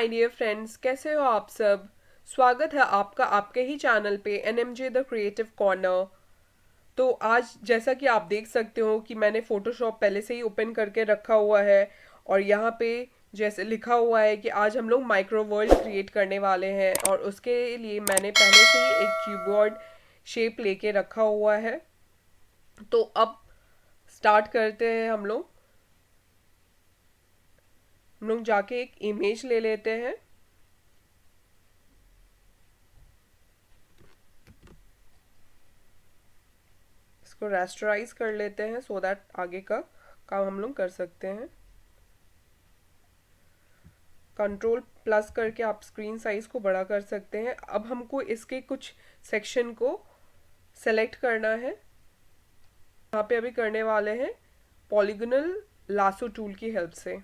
My dear friends, कैसे हो आप सब। स्वागत है आपका आपके ही चैनल पे एनएमजे द क्रिएटिव कॉर्नर। तो आज जैसा कि आप देख सकते हो कि मैंने फोटोशॉप पहले से ही ओपन करके रखा हुआ है और यहाँ पे जैसे लिखा हुआ है कि आज हम लोग माइक्रो वर्ल्ड क्रिएट करने वाले हैं और उसके लिए मैंने पहले से ही एक कीबोर्ड शेप लेके रखा हुआ है। तो अब स्टार्ट करते हैं। हम लोग जाके एक इमेज ले लेते हैं। इसको रेस्टराइज कर लेते हैं सो दैट आगे का काम हम लोग कर सकते हैं। कंट्रोल प्लस करके आप स्क्रीन साइज को बड़ा कर सकते हैं। अब हमको इसके कुछ सेक्शन को सेलेक्ट करना है। यहाँ पे अभी करने वाले हैं पॉलीगोनल लासो टूल की हेल्प से।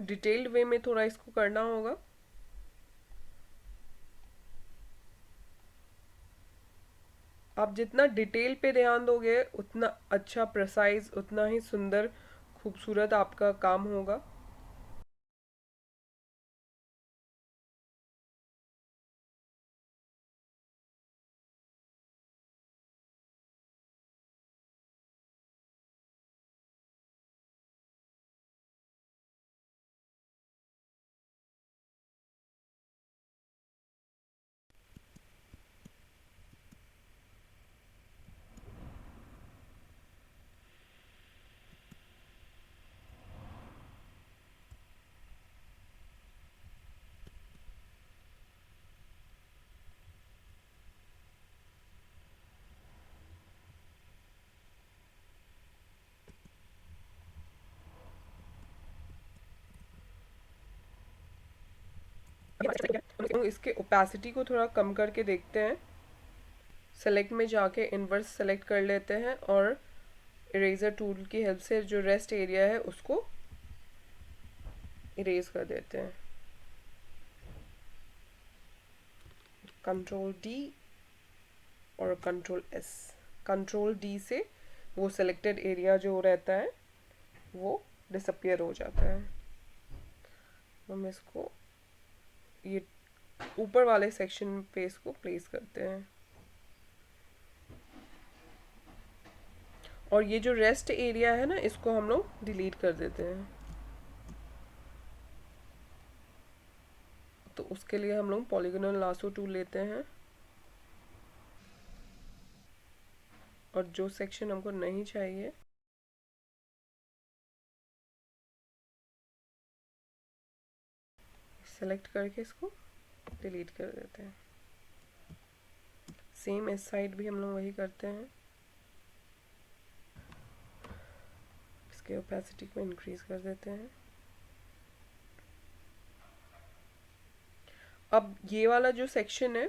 डिटेल्ड वे में थोड़ा इसको करना होगा। आप जितना डिटेल पे ध्यान दोगे उतना अच्छा, प्रिसाइज, उतना ही सुंदर खूबसूरत आपका काम होगा। इसके ओपेसिटी को थोड़ा कम करके देखते हैं। सेलेक्ट में जाके इनवर्स सेलेक्ट कर लेते हैं और इरेजर टूल की हेल्प से जो रेस्ट एरिया है उसको इरेज कर देते हैं। कंट्रोल डी और कंट्रोल एस। कंट्रोल डी से वो सिलेक्टेड एरिया जो रहता है वो डिसअपियर हो जाता है। हम इसको ये ऊपर वाले सेक्शन पे इसको प्लेस करते हैं और ये जो रेस्ट एरिया है ना इसको हम लोग डिलीट कर देते हैं। तो उसके लिए हम लोग पॉलीगोनल लासो टूल लेते हैं और जो सेक्शन हमको नहीं चाहिए सेलेक्ट करके इसको डिलीट कर देते हैं। सेम इस साइड भी हम लोग वही करते हैं। इसके ओपेसिटी को इंक्रीज कर देते हैं। अब ये वाला जो सेक्शन है,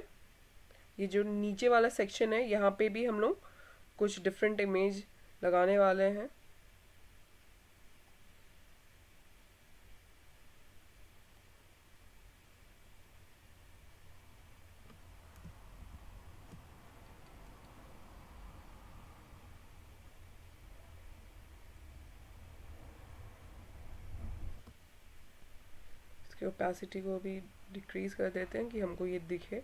ये जो नीचे वाला सेक्शन है, यहाँ पे भी हम लोग कुछ डिफरेंट इमेज लगाने वाले हैं। इसकी ओपेसिटी को भी डिक्रीज कर देते हैं कि हमको ये दिखे।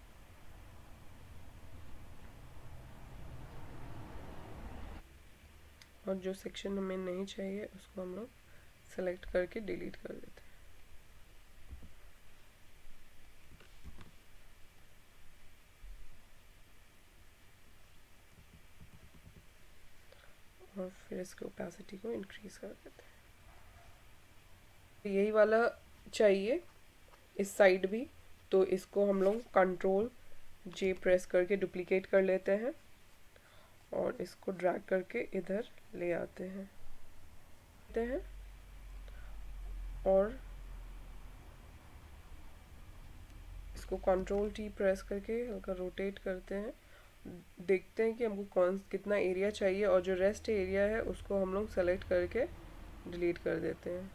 और जो सेक्शन हमें नहीं चाहिए उसको हम लोग सेलेक्ट करके डिलीट कर देते हैं। और फिर इसकी ओपेसिटी को इंक्रीज कर देते हैं। यही वाला चाहिए इस साइड भी, तो इसको हम लोग कंट्रोल जे प्रेस करके डुप्लीकेट कर लेते हैं और इसको ड्रैग करके इधर ले आते हैं और इसको कंट्रोल टी प्रेस करके हल्का रोटेट करते हैं देखते हैं कि हमको कौन कितना एरिया चाहिए, और जो रेस्ट एरिया है उसको हम लोग सेलेक्ट करके डिलीट कर देते हैं।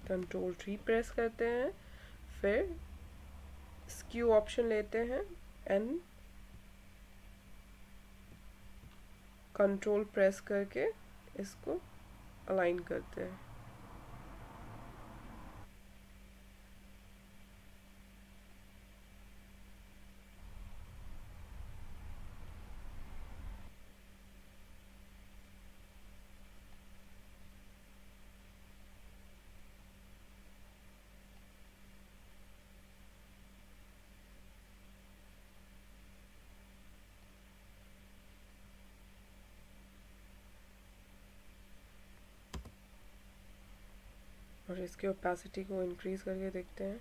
Ctrl 3 प्रेस करते हैं, फिर स्क्यू ऑप्शन लेते हैं एंड कंट्रोल प्रेस करके इसको अलाइन करते हैं। और इसके ओपेसिटी को इंक्रीज करके देखते हैं।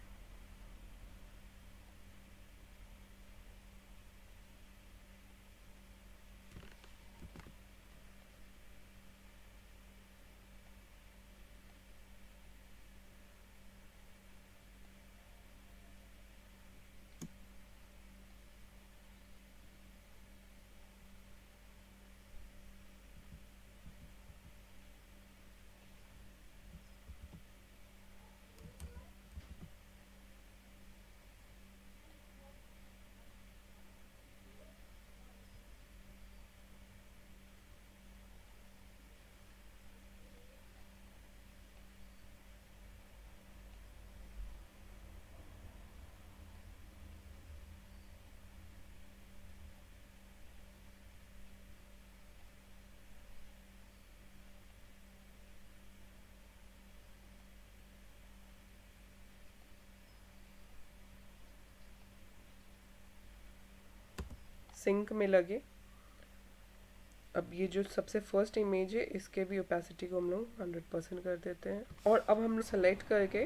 सिंक में लगे। अब ये जो सबसे फर्स्ट इमेज है इसके भी ओपेसिटी को हम लोग 100% कर देते हैं। और अब हम लोग सेलेक्ट करके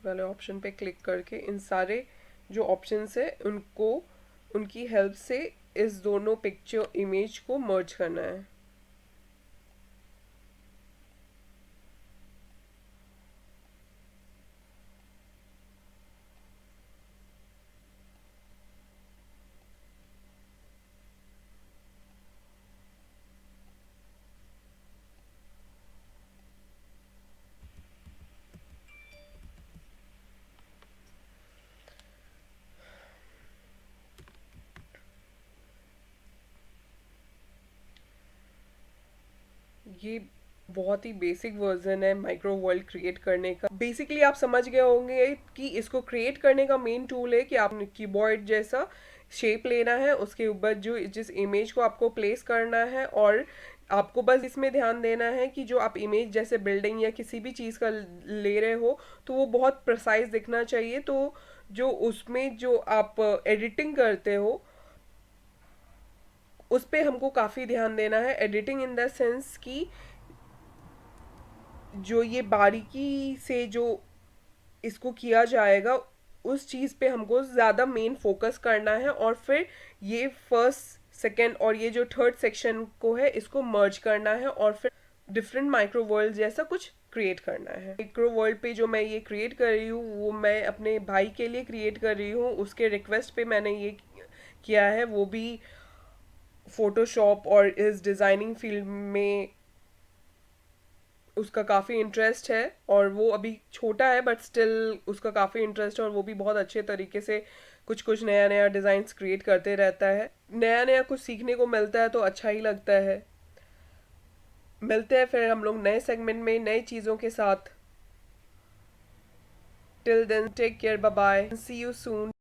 वाले ऑप्शन पे क्लिक करके इन सारे जो ऑप्शंस है उनको उनकी हेल्प से इस दोनों पिक्चर इमेज को मर्ज करना है। ये बहुत ही बेसिक वर्जन है माइक्रो वर्ल्ड क्रिएट करने का। बेसिकली आप समझ गए होंगे कि इसको क्रिएट करने का मेन टूल है कि आपने कीबोर्ड जैसा शेप लेना है, उसके ऊपर जो जिस इमेज को आपको प्लेस करना है, और आपको बस इसमें ध्यान देना है कि जो आप इमेज जैसे बिल्डिंग या किसी भी चीज़ का ले रहे हो तो वो बहुत प्रिसाइज दिखना चाहिए। तो जो उसमें जो आप एडिटिंग करते हो उस पे हमको काफ़ी ध्यान देना है। एडिटिंग इन द सेंस कि जो ये बारीकी से जो इसको किया जाएगा उस चीज़ पे हमको ज़्यादा मेन फोकस करना है, और फिर ये फर्स्ट सेकेंड और ये जो थर्ड सेक्शन को है इसको मर्ज करना है, और फिर डिफरेंट माइक्रो वर्ल्ड जैसा कुछ क्रिएट करना है। माइक्रो वर्ल्ड पे जो मैं ये क्रिएट कर रही हूँ वो मैं अपने भाई के लिए क्रिएट कर रही हूँ, उसके रिक्वेस्ट पे मैंने ये किया है। वो भी फोटोशॉप और इस डिज़ाइनिंग फील्ड में उसका काफ़ी इंटरेस्ट है, और वो अभी छोटा है बट स्टिल उसका काफ़ी इंटरेस्ट है, और वो भी बहुत अच्छे तरीके से कुछ कुछ नया नया डिज़ाइंस क्रिएट करते रहता है। नया नया कुछ सीखने को मिलता है तो अच्छा ही लगता है। मिलते हैं फिर हम लोग नए सेगमेंट में नई चीज़ों के साथ। Till then take care, bye bye, see you soon.